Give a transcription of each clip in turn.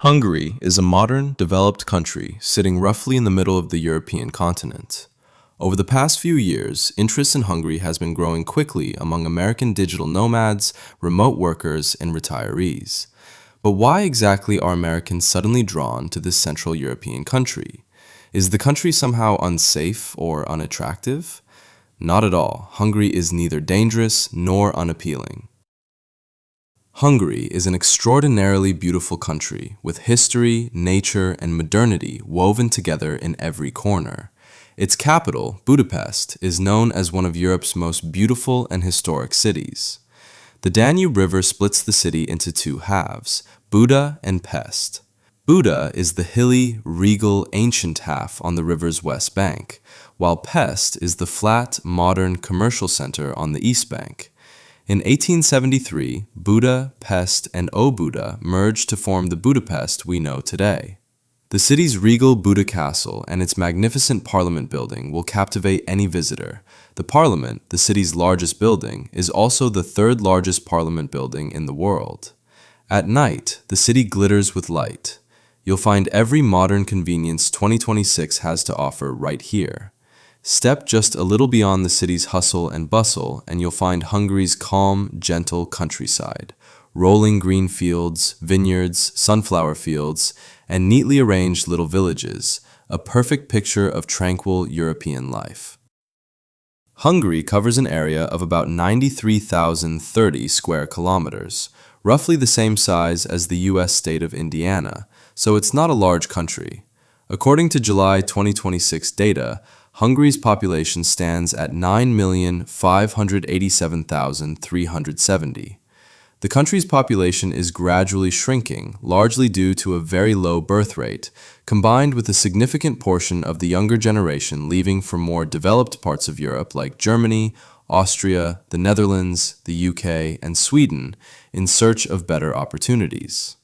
Hungary is a modern, developed country sitting roughly in the middle of the European continent. Over the past few years, interest in Hungary has been growing quickly among American digital nomads, remote workers, and retirees. But why exactly are Americans suddenly drawn to this Central European country? Is the country somehow unsafe or unattractive? Not at all. Hungary is neither dangerous nor unappealing. Hungary is an extraordinarily beautiful country with history, nature, and modernity woven together in every corner. Its capital, Budapest, is known as one of Europe's most beautiful and historic cities. The Danube River splits the city into two halves, Buda and Pest. Buda is the hilly, regal, ancient half on the river's west bank, while Pest is the flat, modern commercial center on the east bank. In 1873, Buda, Pest, and Óbuda merged to form the Budapest we know today. The city's regal Buda Castle and its magnificent parliament building will captivate any visitor. The parliament, the city's largest building, is also the third largest parliament building in the world. At night, the city glitters with light. You'll find every modern convenience 2026 has to offer right here. Step just a little beyond the city's hustle and bustle, and you'll find Hungary's calm, gentle countryside. Rolling green fields, vineyards, sunflower fields, and neatly arranged little villages, a perfect picture of tranquil European life. Hungary covers an area of about 93,030 square kilometers, roughly the same size as the U.S. state of Indiana, so it's not a large country. According to July 2026 data, Hungary's population stands at 9,587,370. The country's population is gradually shrinking, largely due to a very low birth rate, combined with a significant portion of the younger generation leaving for more developed parts of Europe like Germany, Austria, the Netherlands, the UK, and Sweden in search of better opportunities.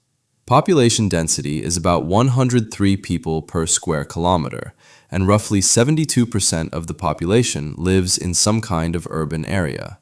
Population density is about 103 people per square kilometer, and roughly 72% of the population lives in some kind of urban area.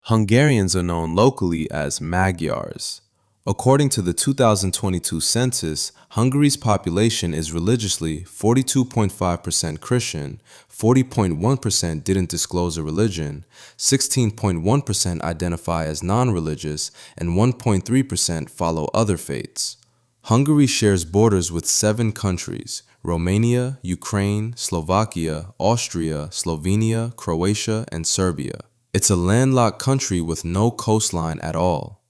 Hungarians are known locally as Magyars. According to the 2022 census, Hungary's population is religiously 42.5% Christian, 40.1% didn't disclose a religion, 16.1% identify as non-religious, and 1.3% follow other faiths. Hungary shares borders with 7 countries: Romania, Ukraine, Slovakia, Austria, Slovenia, Croatia, and Serbia. It's a landlocked country with no coastline at all.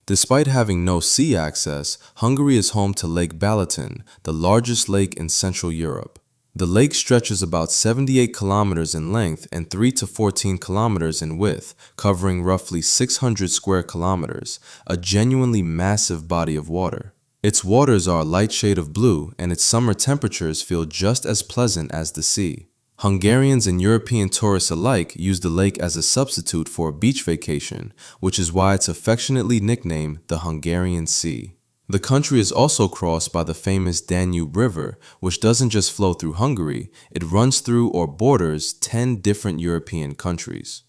Despite having no sea access, Hungary is home to Lake Balaton, the largest lake in Central Europe. The lake stretches about 78 kilometers in length and 3 to 14 kilometers in width, covering roughly 600 square kilometers, a genuinely massive body of water. Its waters are a light shade of blue, and its summer temperatures feel just as pleasant as the sea. Hungarians and European tourists alike use the lake as a substitute for a beach vacation, which is why it's affectionately nicknamed the Hungarian Sea. The country is also crossed by the famous Danube River, which doesn't just flow through Hungary, it runs through or borders 10 different European countries.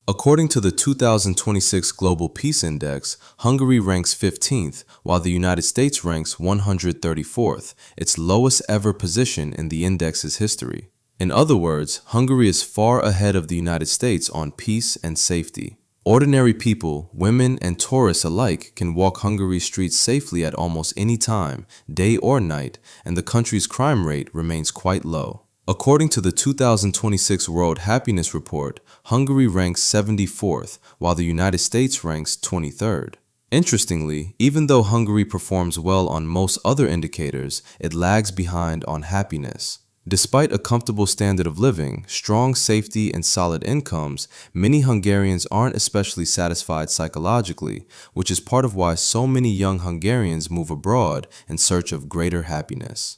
According to the 2026 Global Peace Index, Hungary ranks 15th, while the United States ranks 134th, its lowest ever position in the index's history. In other words, Hungary is far ahead of the United States on peace and safety. Ordinary people, women, and tourists alike can walk Hungary's streets safely at almost any time, day or night, and the country's crime rate remains quite low. According to the 2026 World Happiness Report, Hungary ranks 74th, while the United States ranks 23rd. Interestingly, even though Hungary performs well on most other indicators, it lags behind on happiness. Despite a comfortable standard of living, strong safety, and solid incomes, many Hungarians aren't especially satisfied psychologically, which is part of why so many young Hungarians move abroad in search of greater happiness.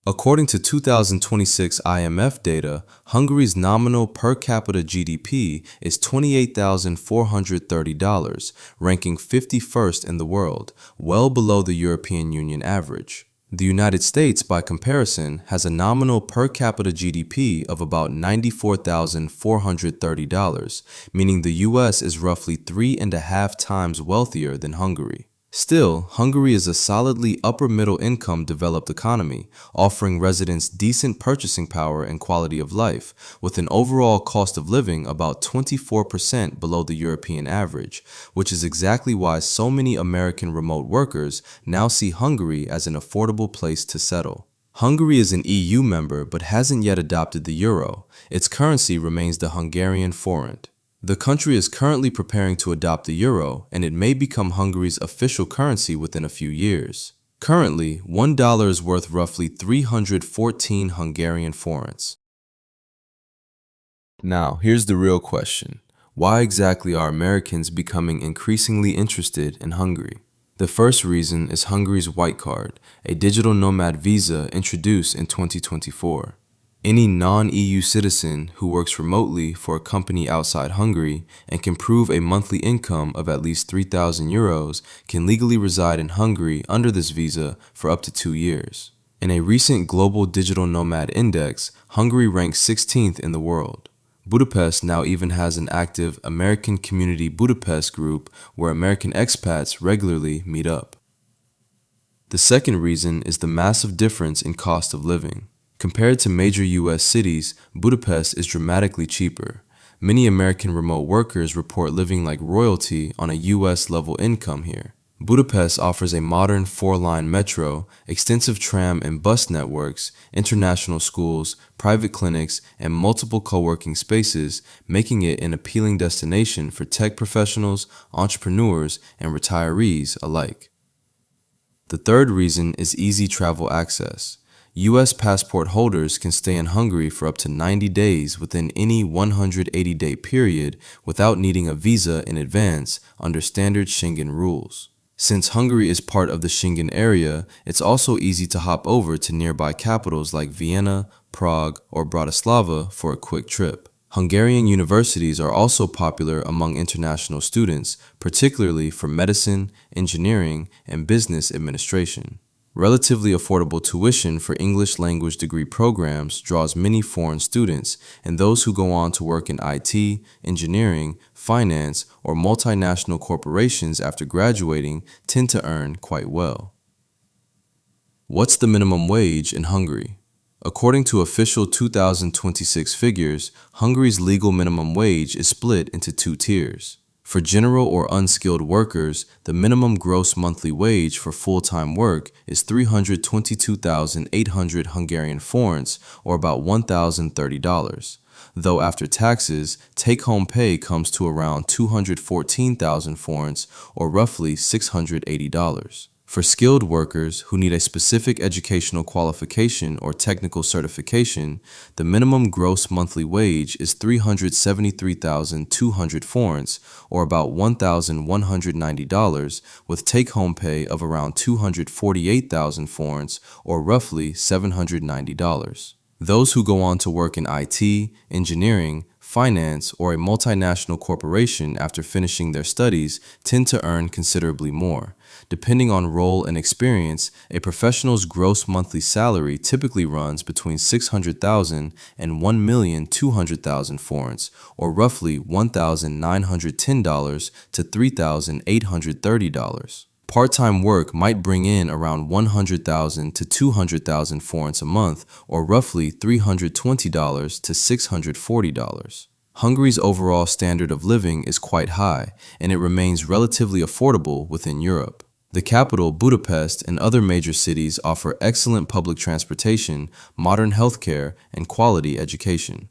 According to 2026 IMF data, Hungary's nominal per capita GDP is $28,430, ranking 51st in the world, well below the European Union average. The United States, by comparison, has a nominal per capita GDP of about $94,430, meaning the US is roughly 3.5 times wealthier than Hungary. Still, Hungary is a solidly upper middle income developed economy, offering residents decent purchasing power and quality of life, with an overall cost of living about 24% below the European average, which is exactly why so many American remote workers now see Hungary as an affordable place to settle. Hungary is an EU member but hasn't yet adopted the euro. Its currency remains the Hungarian forint. The country is currently preparing to adopt the euro, and it may become Hungary's official currency within a few years. Currently, $1 is worth roughly 314 Hungarian forints. Now, here's the real question. Why exactly are Americans becoming increasingly interested in Hungary? The first reason is Hungary's White Card, a digital nomad visa introduced in 2024. Any non-EU citizen who works remotely for a company outside Hungary and can prove a monthly income of at least 3,000 euros can legally reside in Hungary under this visa for up to 2 years. In a recent Global Digital Nomad Index, Hungary ranks 16th in the world. Budapest now even has an active American Community Budapest group where American expats regularly meet up. The second reason is the massive difference in cost of living. Compared to major US cities, Budapest is dramatically cheaper. Many American remote workers report living like royalty on a US level income here. Budapest offers a modern 4-line metro, extensive tram and bus networks, international schools, private clinics, and multiple co-working spaces, making it an appealing destination for tech professionals, entrepreneurs, and retirees alike. The third reason is easy travel access. U.S. passport holders can stay in Hungary for up to 90 days within any 180-day period without needing a visa in advance under standard Schengen rules. Since Hungary is part of the Schengen area, it's also easy to hop over to nearby capitals like Vienna, Prague, or Bratislava for a quick trip. Hungarian universities are also popular among international students, particularly for medicine, engineering, and business administration. Relatively affordable tuition for English language degree programs draws many foreign students, and those who go on to work in IT, engineering, finance, or multinational corporations after graduating tend to earn quite well. What's the minimum wage in Hungary? According to official 2026 figures, Hungary's legal minimum wage is split into 2 tiers. For general or unskilled workers, the minimum gross monthly wage for full-time work is 322,800 Hungarian forints, or about $1,030. Though after taxes, take-home pay comes to around 214,000 forints, or roughly $680. For skilled workers who need a specific educational qualification or technical certification, the minimum gross monthly wage is 373,200 forints, or about $1,190, with take-home pay of around 248,000 forints, or roughly $790. Those who go on to work in IT, engineering, finance, or a multinational corporation after finishing their studies tend to earn considerably more. Depending on role and experience, a professional's gross monthly salary typically runs between 600,000 and 1,200,000 forints, or roughly $1,910 to $3,830. Part-time work might bring in around 100,000 to 200,000 forints a month, or roughly $320 to $640. Hungary's overall standard of living is quite high, and it remains relatively affordable within Europe. The capital, Budapest, and other major cities offer excellent public transportation, modern healthcare, and quality education.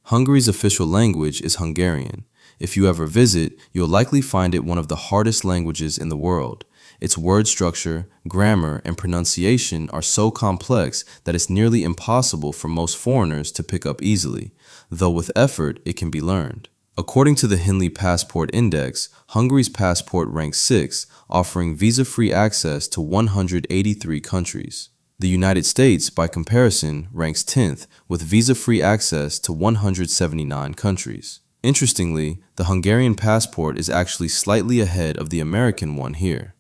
Hungary's official language is Hungarian. If you ever visit, you'll likely find it one of the hardest languages in the world. Its word structure, grammar, and pronunciation are so complex that it's nearly impossible for most foreigners to pick up easily, though with effort it can be learned. According to the Henley Passport Index, Hungary's passport ranks 6th, offering visa-free access to 183 countries. The United States, by comparison, ranks 10th, with visa-free access to 179 countries. Interestingly, the Hungarian passport is actually slightly ahead of the American one here.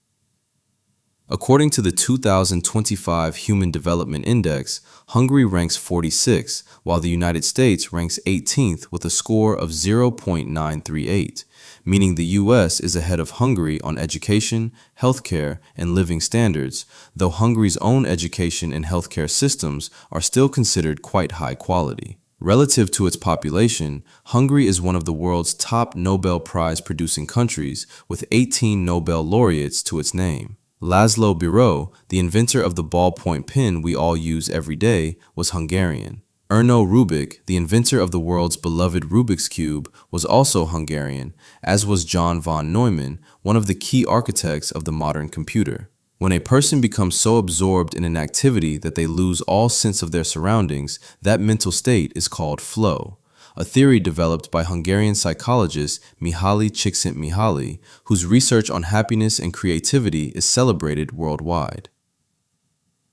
According to the 2025 Human Development Index, Hungary ranks 46, while the United States ranks 18th with a score of 0.938, meaning the US is ahead of Hungary on education, healthcare, and living standards, though Hungary's own education and healthcare systems are still considered quite high quality. Relative to its population, Hungary is one of the world's top Nobel Prize-producing countries, with 18 Nobel laureates to its name. Laszlo Biro, the inventor of the ballpoint pen we all use every day, was Hungarian. Erno Rubik, the inventor of the world's beloved Rubik's Cube, was also Hungarian, as was John von Neumann, one of the key architects of the modern computer. When a person becomes so absorbed in an activity that they lose all sense of their surroundings, that mental state is called flow, a theory developed by Hungarian psychologist Mihaly Csikszentmihalyi, whose research on happiness and creativity is celebrated worldwide.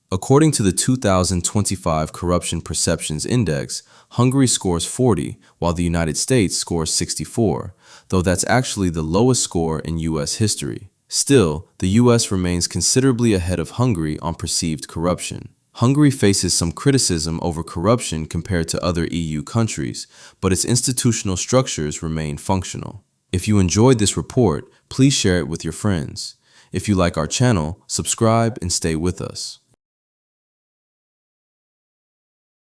According to the 2025 Corruption Perceptions Index, Hungary scores 40, while the United States scores 64, though that's actually the lowest score in U.S. history. Still, the U.S. remains considerably ahead of Hungary on perceived corruption. Hungary faces some criticism over corruption compared to other EU countries, but its institutional structures remain functional. If you enjoyed this report, please share it with your friends. If you like our channel, subscribe and stay with us.